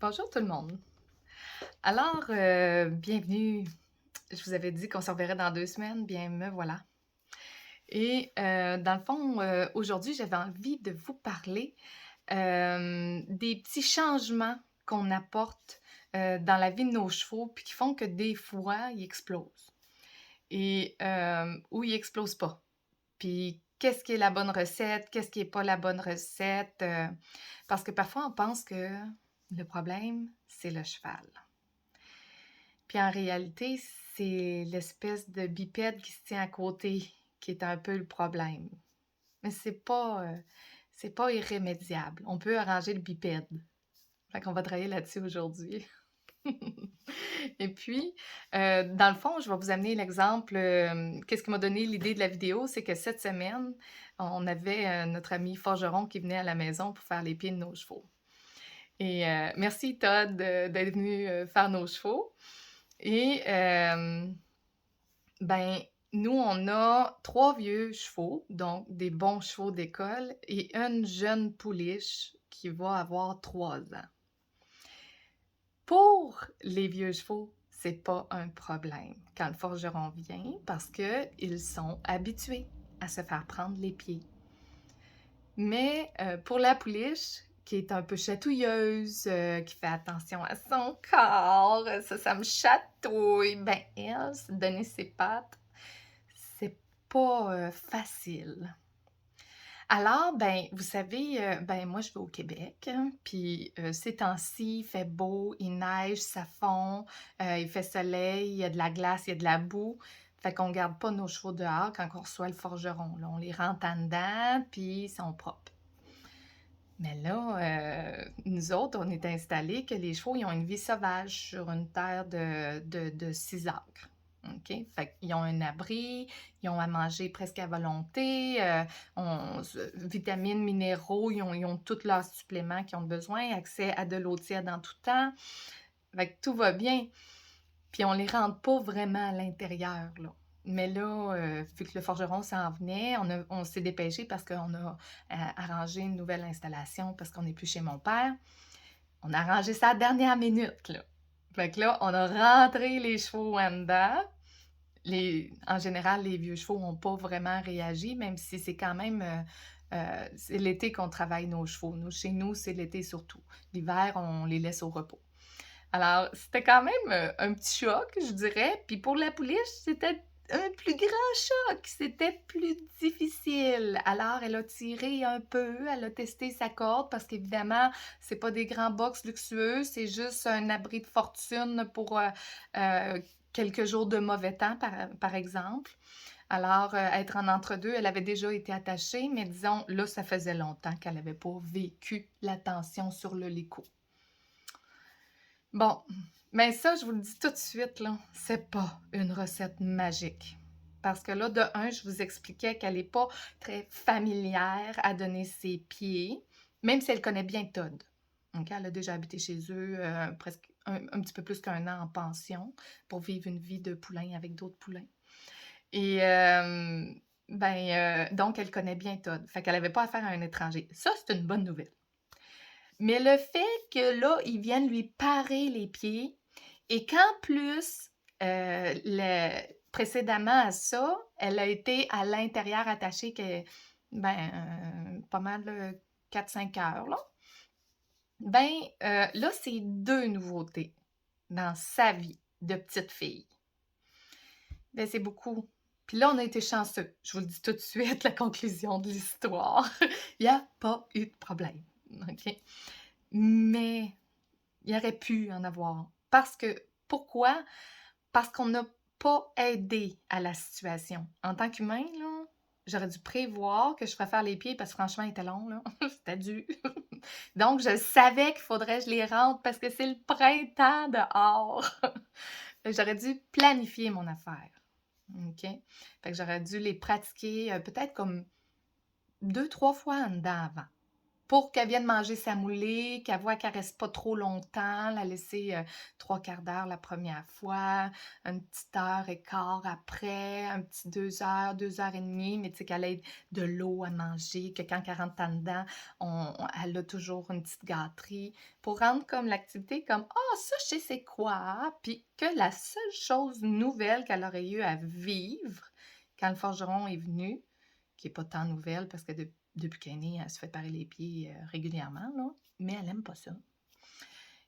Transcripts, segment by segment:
Bonjour tout le monde. Alors, bienvenue. Je vous avais dit qu'on se reverrait dans 2 semaines, bien me voilà. Et dans le fond, aujourd'hui, j'avais envie de vous parler, des petits changements qu'on apporte, dans la vie de nos chevaux, puis qui font que des fois, ils explosent et ou ils explosent pas. Puis qu'est-ce qui est la bonne recette? Qu'est-ce qui est pas la bonne recette? Parce que parfois, on pense que le problème, c'est le cheval. Puis en réalité, c'est l'espèce de bipède qui se tient à côté qui est un peu le problème. Mais c'est pas irrémédiable. On peut arranger le bipède. Fait qu'on va travailler là-dessus aujourd'hui. Et puis, dans le fond, je vais vous amener l'exemple, qu'est-ce qui m'a donné l'idée de la vidéo, c'est que cette semaine, on avait, notre ami forgeron qui venait à la maison pour faire les pieds de nos chevaux. Et merci Todd, d'être venu, faire nos chevaux. Et ben, nous, on a 3 vieux chevaux, donc des bons chevaux d'école et une jeune pouliche qui va avoir 3 ans. Pour les vieux chevaux, c'est pas un problème quand le forgeron vient parce qu'ils sont habitués à se faire prendre les pieds. Mais pour la pouliche, qui est un peu chatouilleuse, qui fait attention à son corps, ça me chatouille, ben elle, se donner ses pattes, c'est pas facile. Alors, ben, vous savez, ben, moi, je vais au Québec, hein, puis ces temps-ci, il fait beau, il neige, ça fond, il fait soleil, il y a de la glace, il y a de la boue. Fait qu'on garde pas nos chevaux dehors quand on reçoit le forgeron, là. On les rentre en dedans, puis ils sont propres. Mais là, nous autres, on est installés que les chevaux, ils ont une vie sauvage sur une terre de 6 acres. OK? Fait qu'ils ont un abri, ils ont à manger presque à volonté, vitamines, minéraux, ils ont tous leurs suppléments qu'ils ont besoin, accès à de l'eau tiède en tout temps. Fait que tout va bien. Puis on les rentre pas vraiment à l'intérieur, là. Mais là, vu que le forgeron s'en venait, on s'est dépêché parce qu'on a arrangé une nouvelle installation parce qu'on n'est plus chez mon père. On a arrangé ça à la dernière minute, là. Fait que là, on a rentré les chevaux en dedans. En général, les vieux chevaux n'ont pas vraiment réagi, même si c'est quand même c'est l'été qu'on travaille nos chevaux. Nous, chez nous, c'est l'été surtout. L'hiver, on les laisse au repos. Alors, c'était quand même un petit choc, je dirais. Puis pour la pouliche, c'était un plus grand choc. C'était plus difficile. Alors, elle a tiré un peu, elle a testé sa corde parce qu'évidemment, c'est pas des grands box luxueux, c'est juste un abri de fortune pour euh, quelques jours de mauvais temps, par exemple. Alors, être en entre-deux, elle avait déjà été attachée, mais disons, là, ça faisait longtemps qu'elle n'avait pas vécu la tension sur le léco. Bon, mais ça, je vous le dis tout de suite, là, c'est pas une recette magique. Parce que là, de un, je vous expliquais qu'elle n'est pas très familière à donner ses pieds, même si elle connaît bien Todd. OK? Elle a déjà habité chez eux presque un petit peu plus qu'un an en pension pour vivre une vie de poulain avec d'autres poulains. Et donc, elle connaît bien Todd. Fait qu'elle n'avait pas affaire à un étranger. Ça, c'est une bonne nouvelle. Mais le fait que là, ils viennent lui parer les pieds et qu'en plus, précédemment à ça, elle a été à l'intérieur attachée pas mal 4-5 heures, là. Ben, là, c'est 2 nouveautés dans sa vie de petite fille. Ben, c'est beaucoup. Puis là, on a été chanceux. Je vous le dis tout de suite, la conclusion de l'histoire. Il n'y a pas eu de problème. OK? Mais il aurait pu en avoir. Pourquoi? Parce qu'on n'a pas aidé à la situation. En tant qu'humain, là, j'aurais dû prévoir que je ferais faire les pieds parce que franchement, il était long, là. C'était dur. Donc, je savais qu'il faudrait que je les rentre parce que c'est le printemps dehors. J'aurais dû planifier mon affaire. OK? Fait que j'aurais dû les pratiquer peut-être comme 2-3 fois en dedans avant pour qu'elle vienne manger sa moulée, qu'elle voit qu'elle reste pas trop longtemps, la laisser 3/4 d'heure la première fois, une petite heure et quart après, un petit 2 heures et demie, mais tu sais qu'elle ait de l'eau à manger, que quand elle rentre en dedans, elle a toujours une petite gâterie, pour rendre comme l'activité comme «Ah, ça, je sais c'est quoi!» Puis que la seule chose nouvelle qu'elle aurait eu à vivre quand le forgeron est venu, qui n'est pas tant nouvelle parce que depuis qu'elle est née, elle se fait parer les pieds régulièrement, là, mais elle n'aime pas ça.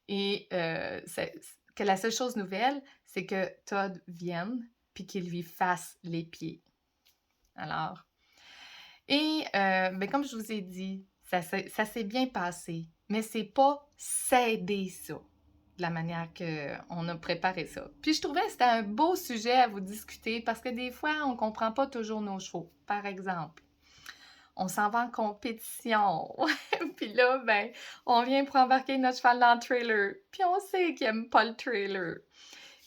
Et que la seule chose nouvelle, c'est que Todd vienne puis qu'il lui fasse les pieds. Alors, et ben, comme je vous ai dit, ça s'est bien passé, mais c'est pas s'aider ça, de la manière qu'on a préparé ça. Puis je trouvais que c'était un beau sujet à vous discuter parce que des fois, on comprend pas toujours nos chevaux. Par exemple, on s'en va en compétition. Puis là, ben, on vient pour embarquer notre cheval dans le trailer. Puis on sait qu'il aime pas le trailer.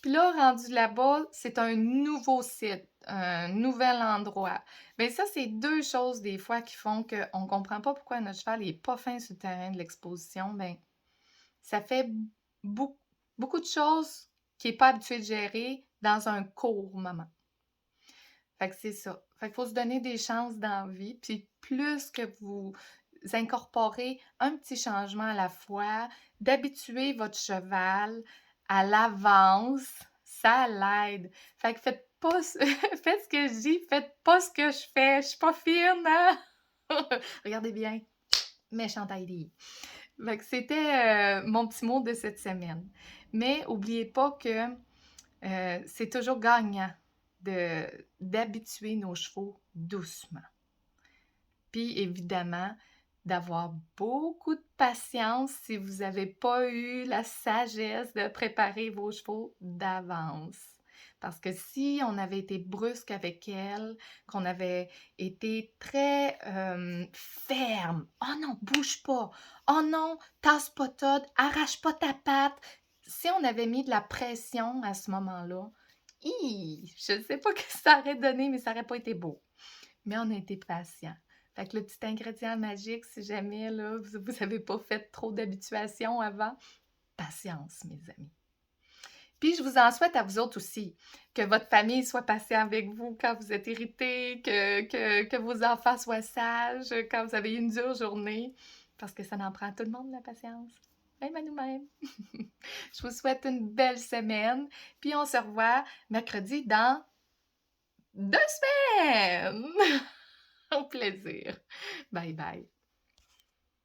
Puis là, rendu là-bas, c'est un nouveau site, un nouvel endroit. Bien, ça, c'est deux choses des fois qui font qu'on ne comprend pas pourquoi notre cheval n'est pas fin sur le terrain de l'exposition. Bien, ça fait beaucoup de choses qu'il n'est pas habitué de gérer dans un court moment. Fait que c'est ça. Fait qu'il faut se donner des chances dans la vie. Puis plus que vous incorporez un petit changement à la fois, d'habituer votre cheval à l'avance, ça l'aide. Fait que faites pas faites ce que je dis, faites pas ce que je fais. Je suis pas fine, hein? Regardez bien. Méchante Heidi. Fait que c'était mon petit mot de cette semaine. Mais oubliez pas que c'est toujours gagnant d'habituer nos chevaux doucement. Puis évidemment, d'avoir beaucoup de patience si vous n'avez pas eu la sagesse de préparer vos chevaux d'avance. Parce que si on avait été brusque avec elle, qu'on avait été très ferme, « Oh non, bouge pas! Oh non, tasse pas Todd, arrache pas ta patte! » Si on avait mis de la pression à ce moment-là, je ne sais pas ce que ça aurait donné, mais ça n'aurait pas été beau. Mais on a été patient. Fait que le petit ingrédient magique, si jamais là, vous n'avez pas fait trop d'habituation avant, patience, mes amis. Puis je vous en souhaite à vous autres aussi, que votre famille soit patient avec vous quand vous êtes irrités, que vos enfants soient sages quand vous avez eu une dure journée, parce que ça en prend à tout le monde, la patience, même à nous-mêmes. Je vous souhaite une belle semaine, puis on se revoit mercredi dans 2 semaines! Au plaisir. Bye bye.